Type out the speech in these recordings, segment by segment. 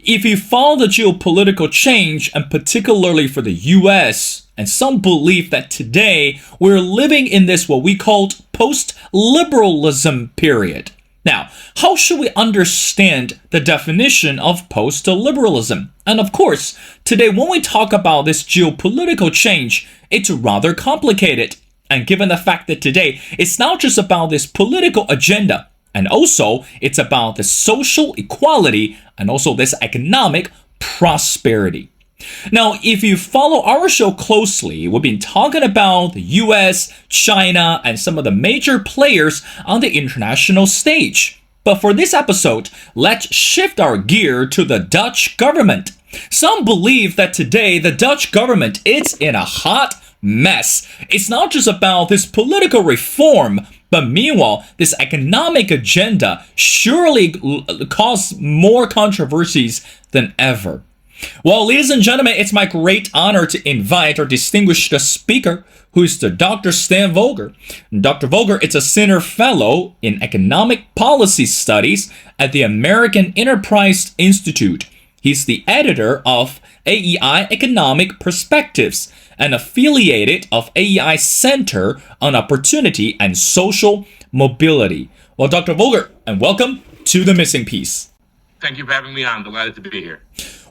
If you follow the geopolitical change, and particularly for the US, and some believe that today we're living in this what we called post-liberalism period. Now, how should we understand the definition of post-liberalism? And of course, today when we talk about this geopolitical change, it's rather complicated. And given the fact that today it's not just about this political agenda, and also it's about the social equality and also this economic prosperity. Now, if you follow our show closely, we've been talking about the US, China, and some of the major players on the international stage. But for this episode, let's shift our gear to the Dutch government. Some believe that today the Dutch government is in a hot mess. It's not just about this political reform, but meanwhile, this economic agenda surely causes more controversies than ever. Well, ladies and gentlemen, it's my great honor to invite our distinguished speaker, who is the Dr. Stan Veuger. Dr. Veuger is a senior fellow in economic policy studies at the American Enterprise Institute. He's the editor of AEI Economic Perspectives and affiliated of AEI Center on Opportunity and Social Mobility. Well, Dr. Veuger, and welcome to The Missing Piece. Thank you for having me on. Delighted to be here.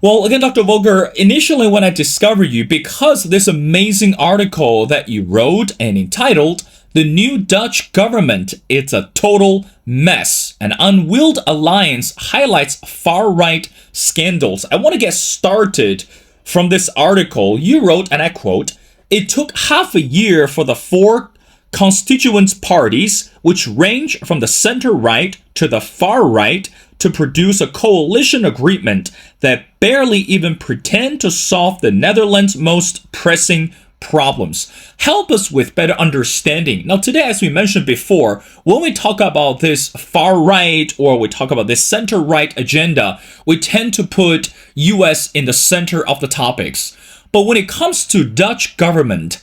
Well, again, Dr. Veuger, initially when I discovered you, because of this amazing article that you wrote and entitled, "The New Dutch Government, It's a Total Mess. An Unwilled Alliance Highlights Far-Right Scandals." I want to get started from this article. You wrote, and I quote, "It took half a year for the four constituent parties, which range from the center-right to the far-right, to produce a coalition agreement that barely even pretend to solve the Netherlands' most pressing problems." Help us with better understanding. Now, today, as we mentioned before, when we talk about this far-right or we talk about this center-right agenda, we tend to put US in the center of the topics. But when it comes to Dutch government,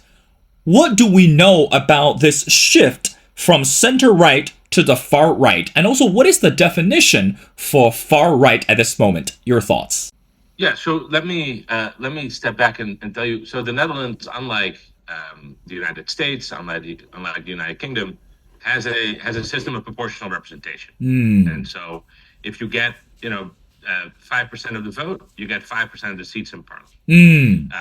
what do we know about this shift from center-right to the far right? And also, what is the definition for far right at this moment? Your thoughts? Yeah, so let me step back and tell you. So the Netherlands, unlike the United States, unlike the United Kingdom, has a system of proportional representation. And so, if you get 5% of the vote, you get 5% of the seats in Parliament.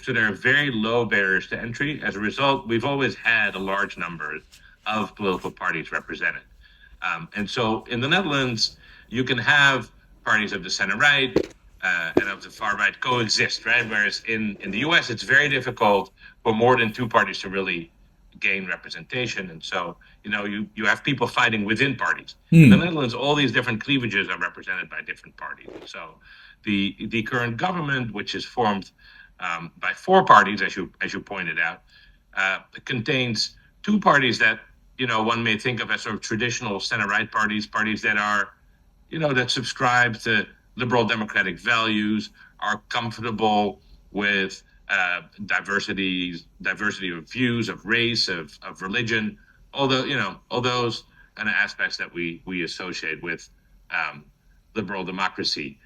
So there are very low barriers to entry. As a result, we've always had a large number of political parties represented. And so in the Netherlands, you can have parties of the center-right and of the far-right coexist, right? Whereas in the US, it's very difficult for more than two parties to really gain representation. And so, you have people fighting within parties. In the Netherlands, all these different cleavages are represented by different parties. So the current government, which is formed by four parties, as you pointed out, contains two parties that one may think of as sort of traditional center-right parties that are, that subscribe to liberal democratic values, are comfortable with diversity of views, of race, of religion, all those kind of aspects that we associate with liberal democracy.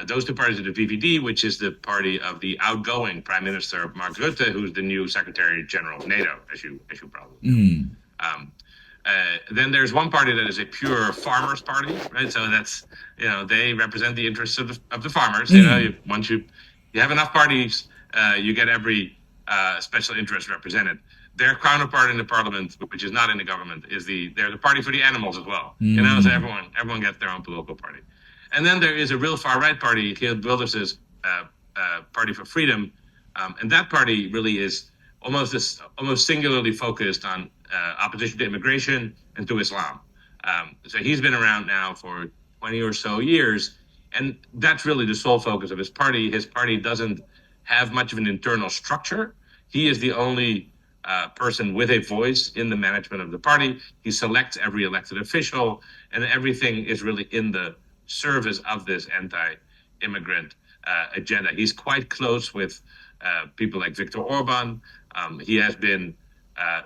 Those two parties are the VVD, which is the party of the outgoing Prime Minister Mark Rutte, who's the new Secretary General of NATO, as you probably know. Then there's one party that is a pure farmers party, right? So that's they represent the interests of the farmers. Once you have enough parties, you get every special interest represented. Their counterpart in the parliament, which is not in the government, they're the party for the animals as well. So everyone gets their own political party. And then there is a real far right party, Geert Wilders' Party for Freedom, and that party really is almost singularly focused on opposition to immigration and to Islam. So he's been around now for 20 or so years, and that's really the sole focus of his party. His party doesn't have much of an internal structure. He is the only person with a voice in the management of the party. He selects every elected official, and everything is really in the service of this anti-immigrant agenda. He's quite close with people like Viktor Orban. He has been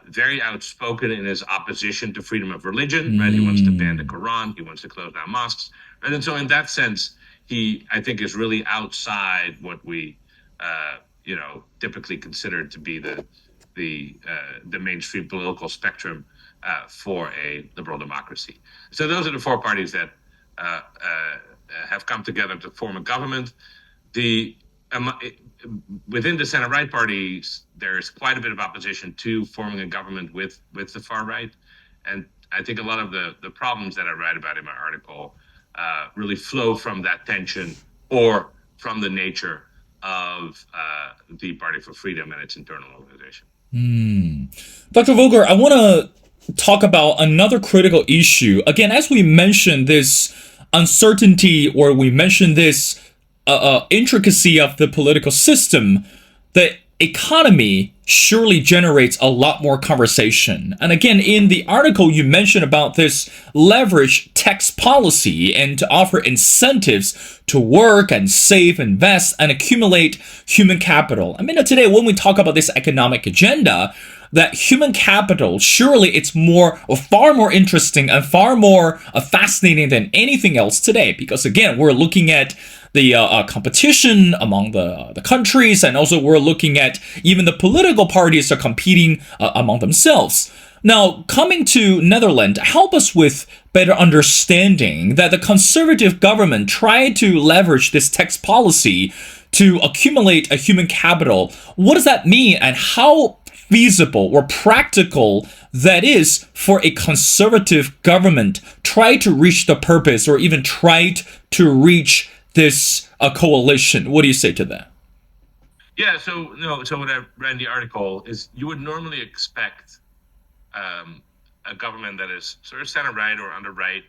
very outspoken in his opposition to freedom of religion, right? He wants to ban the Quran. He wants to close down mosques. Right? And so in that sense, he, I think, is really outside what we, typically consider to be the mainstream political spectrum for a liberal democracy. So those are the four parties that have come together to form a government. Within the center-right parties, there's quite a bit of opposition to forming a government with the far right, and I think a lot of the problems that I write about in my article really flow from that tension or from the nature of the Party for Freedom and its internal organization. Dr. Veuger, I want to talk about another critical issue. Again, as we mentioned, this uncertainty, or we mentioned this intricacy of the political system, the economy surely generates a lot more conversation. And again, in the article, you mentioned about this leverage tax policy and to offer incentives to work and save, invest, and accumulate human capital. I mean, today, when we talk about this economic agenda, that human capital, surely it's far more interesting and far more fascinating than anything else today. Because again, we're looking at the competition among the countries, and also we're looking at even the political parties are competing among themselves. Now, coming to Netherlands, help us with better understanding that the conservative government tried to leverage this tax policy to accumulate a human capital. What does that mean, and how feasible or practical that is for a conservative government try to reach the purpose, or even try to reach this coalition? What do you say to that? Yeah, so what I read in the article is you would normally expect a government that is sort of center right or under right.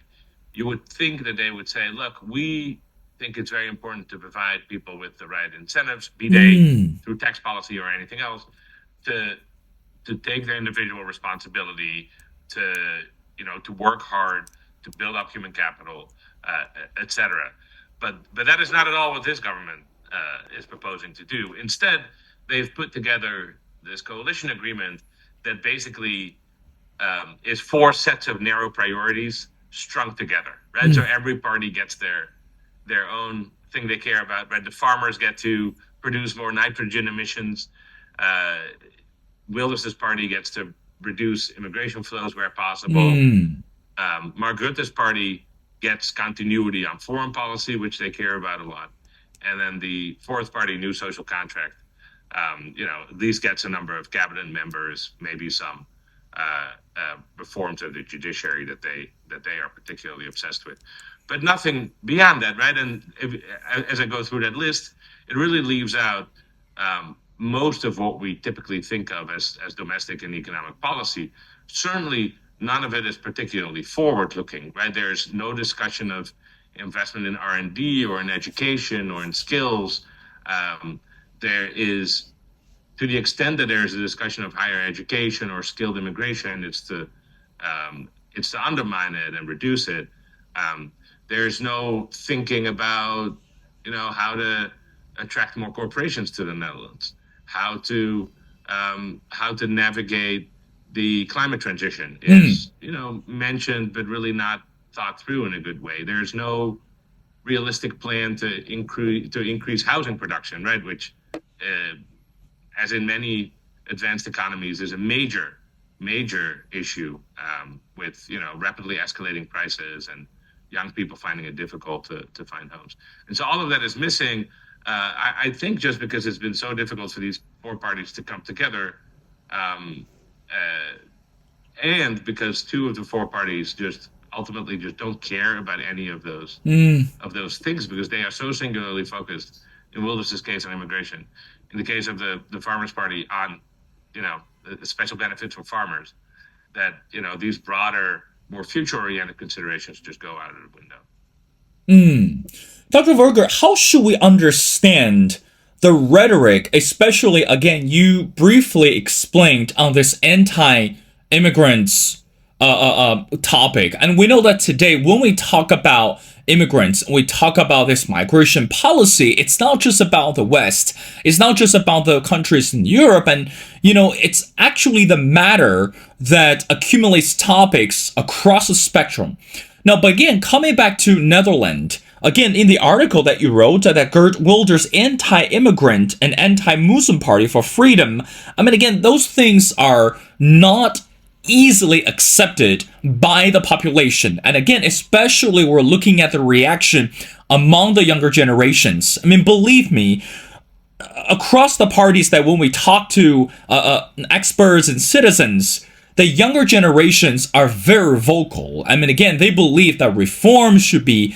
You would think that they would say, look, we think it's very important to provide people with the right incentives, be they through tax policy or anything else, to take their individual responsibility, to work hard, to build up human capital, etc. But that is not at all what this government is proposing to do. Instead, they've put together this coalition agreement that basically is four sets of narrow priorities strung together, right? So every party gets their own thing they care about, right? The farmers get to produce more nitrogen emissions. Wilders' party gets to reduce immigration flows where possible. Mark Rutte's party gets continuity on foreign policy, which they care about a lot. And then the fourth party, New Social Contract, at least gets a number of cabinet members, maybe some reforms of the judiciary that they are particularly obsessed with. But nothing beyond that, right? And as I go through that list, it really leaves out most of what we typically think of as domestic and economic policy. Certainly, none of it is particularly forward-looking, right? There's no discussion of investment in R&D or in education or in skills. There is, to the extent that there is a discussion of higher education or skilled immigration, it's to undermine it and reduce it. There's no thinking about, how to attract more corporations to the Netherlands, how to navigate the climate transition is, mentioned, but really not thought through in a good way. There's no realistic plan to increase housing production, right? Which, as in many advanced economies, is a major issue with rapidly escalating prices and young people finding it difficult to find homes. And so all of that is missing. I think just because it's been so difficult for these four parties to come together, and because two of the four parties ultimately don't care about any of those things, because they are so singularly focused, in Wilders' case, on immigration, in the case of the Farmers' Party on the special benefits for farmers, that these broader, more future-oriented considerations just go out of the window. Dr. Veuger, how should we understand the rhetoric, especially, again, you briefly explained on this anti-immigrants topic. And we know that today, when we talk about immigrants, we talk about this migration policy, it's not just about the West. It's not just about the countries in Europe. And, it's actually the matter that accumulates topics across the spectrum. Now, but again, coming back to Netherlands, Again, in the article that you wrote, that Geert Wilders' anti-immigrant and anti-Muslim party for freedom, I mean, again, those things are not easily accepted by the population. And again, especially we're looking at the reaction among the younger generations. I mean, believe me, across the parties, that when we talk to experts and citizens, the younger generations are very vocal. I mean, again, they believe that reform should be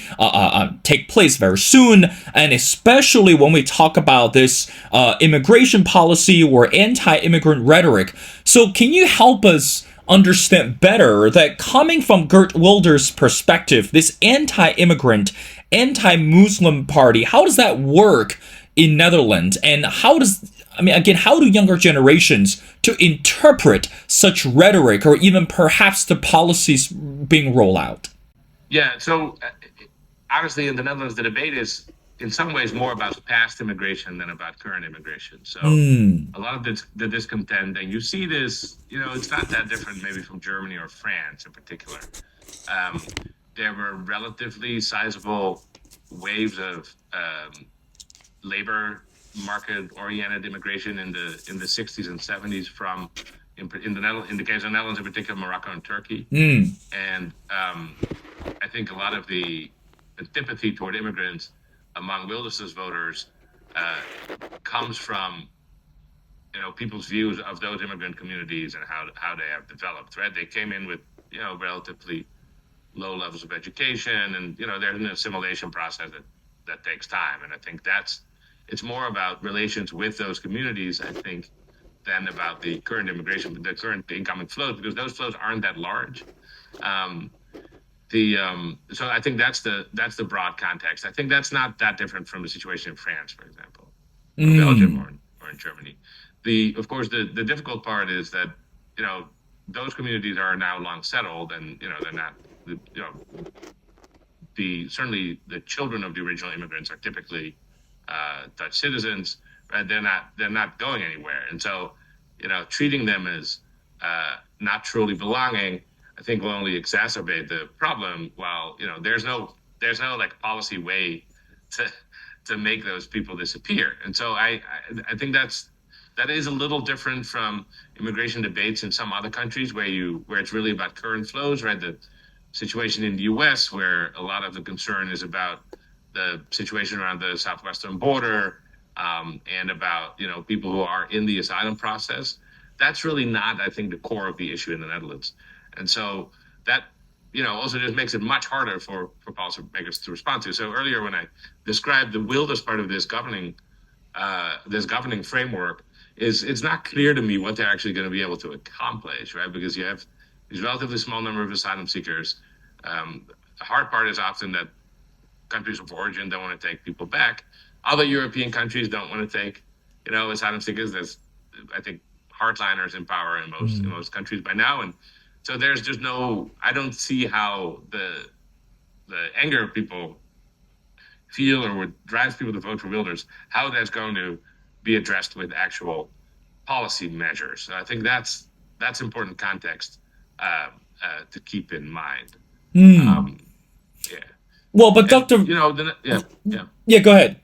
take place very soon, and especially when we talk about this immigration policy or anti-immigrant rhetoric. So can you help us understand better that coming from Geert Wilders' perspective, this anti-immigrant, anti-Muslim party, how does that work in Netherlands? And how do younger generations to interpret such rhetoric, or even perhaps the policies being rolled out? Yeah, so honestly, in the Netherlands, the debate is in some ways more about past immigration than about current immigration. So a lot of the discontent, and you see this, it's not that different maybe from Germany or France in particular. There were relatively sizable waves of labor market-oriented immigration in the 60s and 70s from in the case of the Netherlands in particular, Morocco and Turkey. And I think a lot of the antipathy toward immigrants among Wilders' voters comes from people's views of those immigrant communities and how they have developed. Right, they came in with relatively low levels of education, and there's an assimilation process that takes time. And I think it's more about relations with those communities, I think, than about the current incoming flows, because those flows aren't that large. So I think that's the broad context. I think that's not that different from the situation in France, for example, or Belgium, or in Germany. Of course, the difficult part is that those communities are now long settled, and they're not certainly the children of the original immigrants are typically Dutch citizens, right? They're not going anywhere, and so treating them as not truly belonging, I think, will only exacerbate the problem. While there's no like policy way to make those people disappear, and so I think that is a little different from immigration debates in some other countries where it's really about current flows, right? The situation in the U.S. where a lot of the concern is about the situation around the southwestern border, and about people who are in the asylum process. That's really not, I think, the core of the issue in the Netherlands, and so that also just makes it much harder for policymakers to respond to. So earlier, when I described the Wilders part of this governing framework, it's not clear to me what they're actually going to be able to accomplish, right? Because you have these relatively small number of asylum seekers. The hard part is often that countries of origin don't want to take people back. Other European countries don't want to take, asylum seekers. There's, I think, hardliners in power in most countries by now, and so there's just I don't see how the anger people feel, or what drives people to vote for Wilders, how that's going to be addressed with actual policy measures. So I think that's important context to keep in mind. Yeah. Well, but Dr. Yeah, go ahead.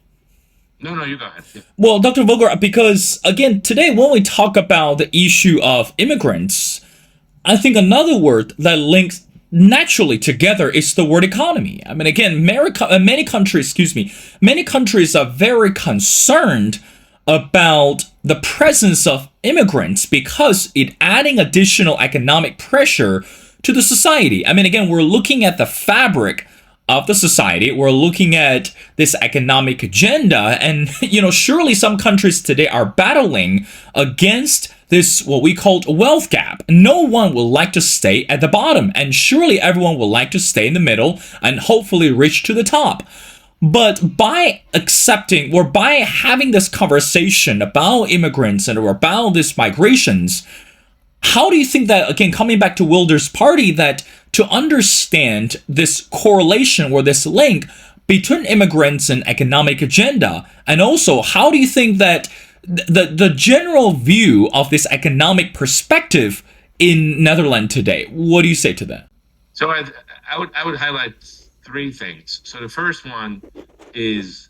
No, you go ahead. Yeah. Well, Dr. Veuger, because again, today when we talk about the issue of immigrants, I think another word that links naturally together is the word economy. I mean, again, many countries are very concerned about the presence of immigrants because it adding additional economic pressure to the society. I mean, again, we're looking at the fabric of the society. We're looking at this economic agenda, and surely some countries today are battling against this what we call wealth gap. No one would like to stay at the bottom, and surely everyone would like to stay in the middle and hopefully reach to the top. But by accepting or by having this conversation about immigrants and about these migrations, how do you think that, again, coming back to Wilders' party, that to understand this correlation or this link between immigrants and economic agenda, and also how do you think that the general view of this economic perspective in Netherlands today, what do you say to that? So I would highlight three things. So the first one is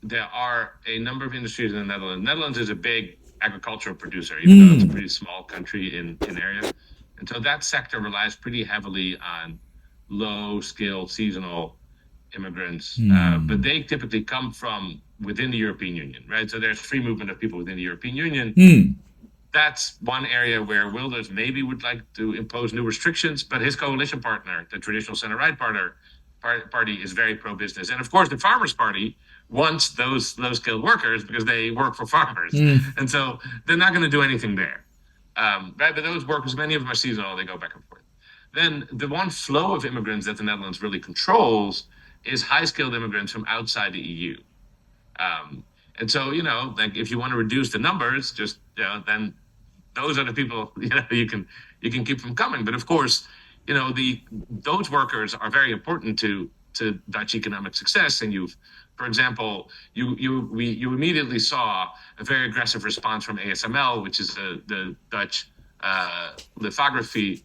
there are a number of industries in the Netherlands. Netherlands is a big agricultural producer, even though it's a pretty small country in area. And so that sector relies pretty heavily on low-skilled seasonal immigrants, but they typically come from within the European Union, right? So there's free movement of people within the European Union. That's one area where Wilders maybe would like to impose new restrictions, but his coalition partner, the traditional center-right party, is very pro-business. And of course, the Farmers' Party wants those low-skilled workers because they work for farmers. And so they're not going to do anything there. Right? But those workers, many of them are seasonal, they go back and forth. Then the one flow of immigrants that the Netherlands really controls is high-skilled immigrants from outside the EU. And so, like if you want to reduce the numbers, just then those are the people you can keep from coming. But of course, those workers are very important to Dutch economic success. And for example, you immediately saw a very aggressive response from ASML, which is the Dutch lithography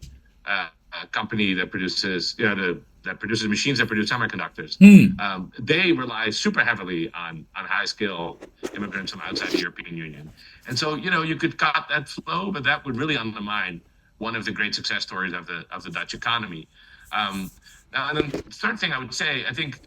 company that produces machines that produce semiconductors. They rely super heavily on high skill immigrants from outside the European Union. And so, you could cut that flow, but that would really undermine one of the great success stories of the Dutch economy. Now, and then the third thing I would say, I think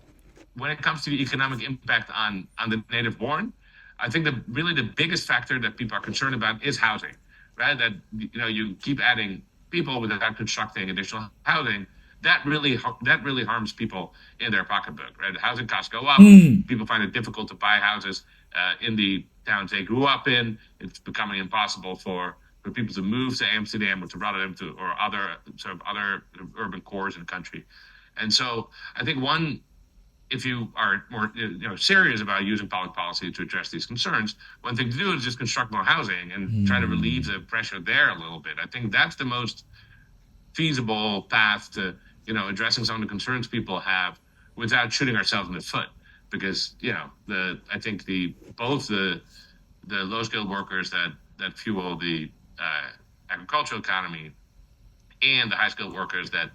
when it comes to the economic impact on the native born, I think really the biggest factor that people are concerned about is housing, right? That, you keep adding people without constructing additional housing. That really harms people in their pocketbook, right? The housing costs go up. People find it difficult to buy houses in the towns they grew up in. It's becoming impossible for people to move to Amsterdam or to Rotterdam or other urban cores in the country. And so I think if you are more serious about using public policy to address these concerns, one thing to do is just construct more housing and try to relieve the pressure there a little bit. I think that's the most feasible path to addressing some of the concerns people have without shooting ourselves in the foot, because I think both the low skilled workers that fuel the agricultural economy and the high skilled workers that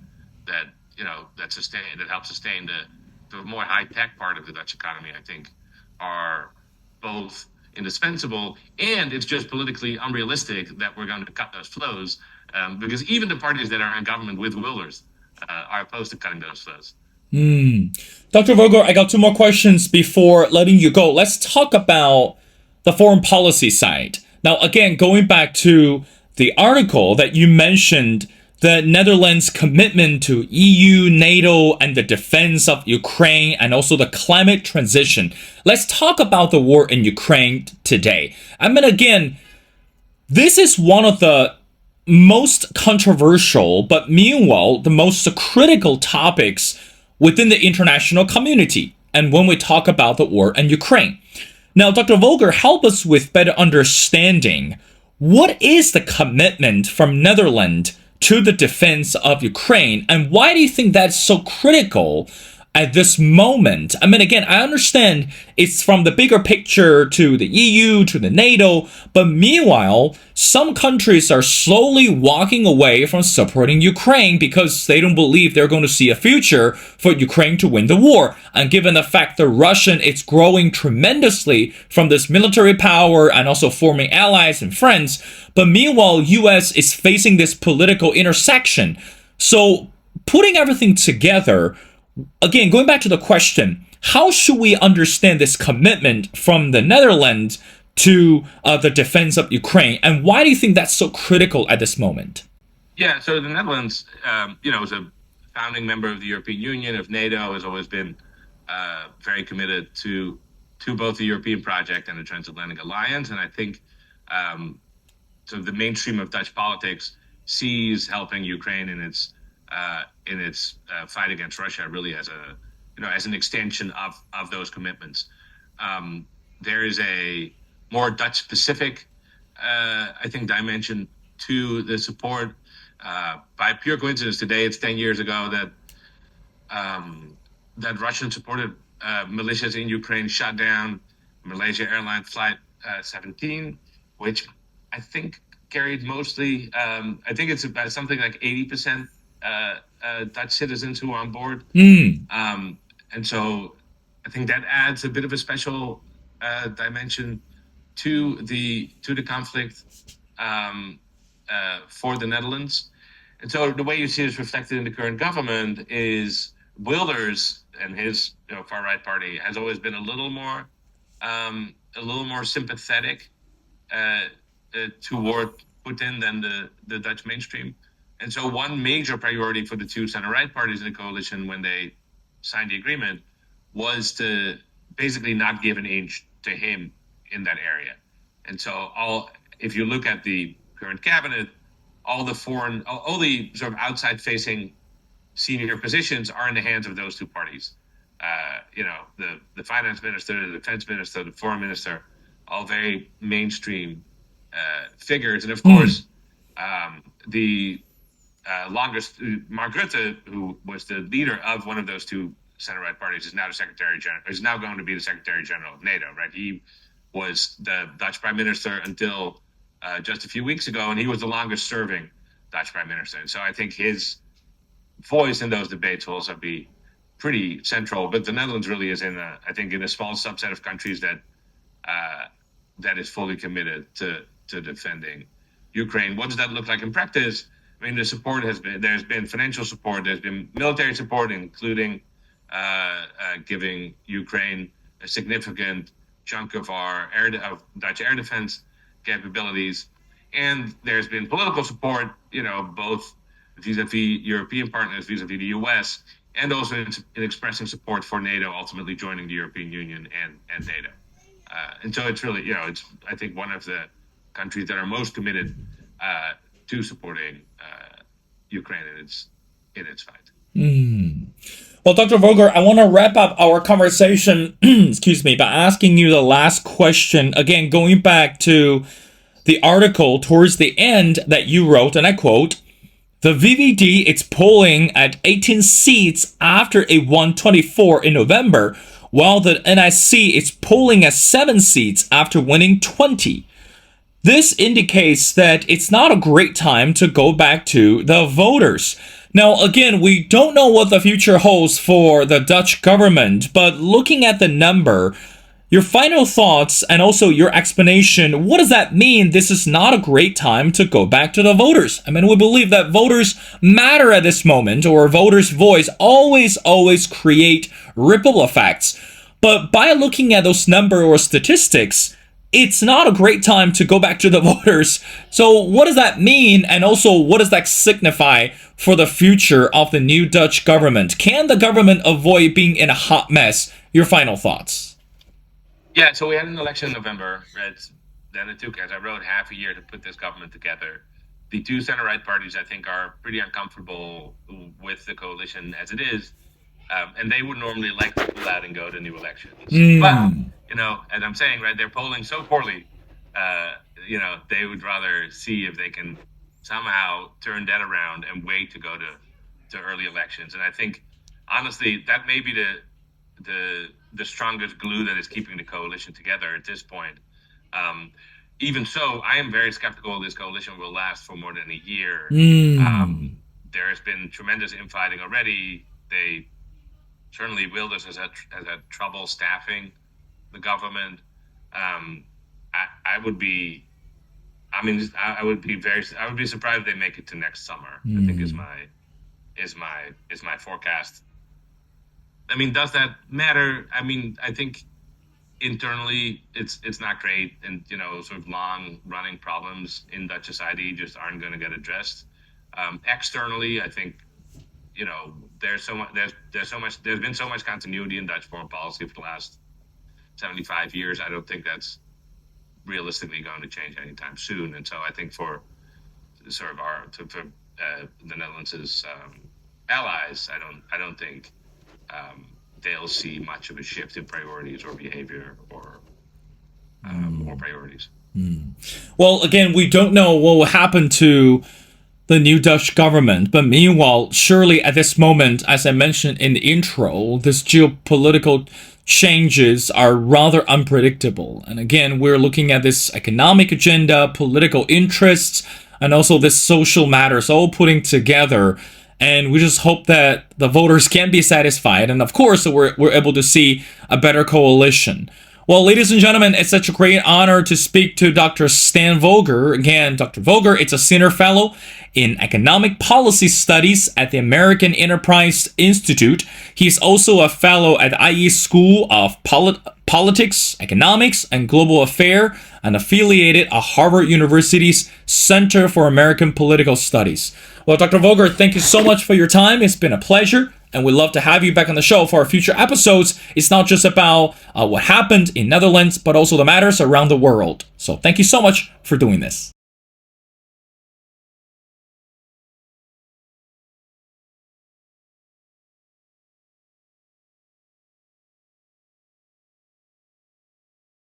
help sustain the more high tech part of the Dutch economy, I think, are both indispensable, and it's just politically unrealistic that we're going to cut those flows, because even the parties that are in government with Wilders are opposed to cutting those flows. Dr. Veuger, I got two more questions before letting you go. Let's talk about the foreign policy side. Now, again, going back to the article that you mentioned, the Netherlands' commitment to EU, NATO, and the defense of Ukraine, and also the climate transition. Let's talk about the war in Ukraine today. I mean, again, this is one of the most controversial, but meanwhile, the most critical topics within the international community. And when we talk about the war in Ukraine. Now, Dr. Veuger, help us with better understanding. What is the commitment from Netherlands to the defense of Ukraine, and why do you think that's so critical at this moment? I mean, again, I understand it's from the bigger picture to the EU, to the NATO, but meanwhile, some countries are slowly walking away from supporting Ukraine because they don't believe they're going to see a future for Ukraine to win the war. And given the fact that Russia is growing tremendously from this military power and also forming allies and friends, but meanwhile, US is facing this political intersection. So putting everything together, again, going back to the question, how should we understand this commitment from the Netherlands to the defense of Ukraine? And why do you think that's so critical at this moment? Yeah, so the Netherlands, is a founding member of the European Union, of NATO, has always been very committed to both the European project and the transatlantic alliance. And I think so the mainstream of Dutch politics sees helping Ukraine in its fight against Russia really as an extension of those commitments. There is a more Dutch-specific, I think, dimension to the support. By pure coincidence, today it's 10 years ago that Russian-supported militias in Ukraine shot down Malaysia Airlines Flight 17, which I think carried mostly, I think it's about something like 80% Dutch citizens who are on board. Mm. And so I think that adds a bit of a special dimension to the conflict for the Netherlands. And so the way you see this reflected in the current government is Wilders and his far right party has always been a little more sympathetic toward Putin than the Dutch mainstream. And so one major priority for the two center-right parties in the coalition when they signed the agreement was to basically not give an inch to him in that area. And so if you look at the current cabinet, all the sort of outside-facing senior positions are in the hands of those two parties. The finance minister, the defense minister, the foreign minister, all very mainstream figures. And of course, the longest, Mark Rutte, who was the leader of one of those two center-right parties, is now going to be the Secretary General of NATO. Right? He was the Dutch Prime Minister until just a few weeks ago, and he was the longest-serving Dutch Prime Minister. And so I think his voice in those debates will also be pretty central. But the Netherlands really is in a small subset of countries that is fully committed to defending Ukraine. What does that look like in practice? I mean, there's been financial support, there's been military support, including giving Ukraine a significant chunk of of Dutch air defense capabilities. And there's been political support, both vis-a-vis European partners, vis-a-vis the US, and also in expressing support for NATO ultimately joining the European Union and NATO. And so it's really, it's, I think, one of the countries that are most committed to supporting Ukraine in its fight. Mm. Well, Dr. Veuger, I want to wrap up our conversation, excuse me, by asking you the last question. Again, going back to the article towards the end that you wrote, and I quote, "The VVD is polling at 18 seats after a 124 in November, while the NIC is polling at 7 seats after winning 20. This indicates that it's not a great time to go back to the voters." Now, again, we don't know what the future holds for the Dutch government, but looking at the number, your final thoughts and also your explanation, what does that mean? This is not a great time to go back to the voters. I mean, we believe that voters matter at this moment, or voters' voice always create ripple effects. But by looking at those number or statistics, it's not a great time to go back to the voters. So what does that mean? And also, what does that signify for the future of the new Dutch government? Can the government avoid being in a hot mess? Your final thoughts. Yeah, so we had an election in November, right? Then it took, as I wrote, half a year to put this government together. The two center-right parties, I think, are pretty uncomfortable with the coalition as it is. And they would normally like to pull out and go to new elections. But, as I'm saying, right, they're polling so poorly, they would rather see if they can somehow turn that around and wait to go to early elections. And I think, honestly, that may be the strongest glue that is keeping the coalition together at this point. Even so, I am very skeptical this coalition will last for more than a year. There has been tremendous infighting already. Certainly Wilders has had trouble staffing the government. I would be surprised if they make it to next summer. I think is my forecast. I mean, does that matter? I mean, I think internally it's not great, and sort of long running problems in Dutch society just aren't going to get addressed. Externally, I think there's been so much continuity in Dutch foreign policy for the last 75 years. I don't think that's realistically going to change anytime soon. And so I think for sort of the Netherlands' allies, I don't think they'll see much of a shift in priorities or behavior or priorities. Well, again, we don't know what will happen to the new Dutch government, but meanwhile, surely at this moment, as I mentioned in the intro, this geopolitical changes are rather unpredictable. And again, we're looking at this economic agenda, political interests, and also this social matters all putting together. And we just hope that the voters can be satisfied. And of course, we're able to see a better coalition. Well, ladies and gentlemen, it's such a great honor to speak to Dr. Stan Veuger. Again, Dr. Veuger is a senior fellow in economic policy studies at the American Enterprise Institute. He's also a fellow at the IE School of Politics, Economics, and Global Affairs, and affiliated at Harvard University's Center for American Political Studies. Well, Dr. Veuger, thank you so much for your time. It's been a pleasure. And we'd love to have you back on the show for our future episodes. It's not just about what happened in Netherlands, but also the matters around the world. So thank you so much for doing this.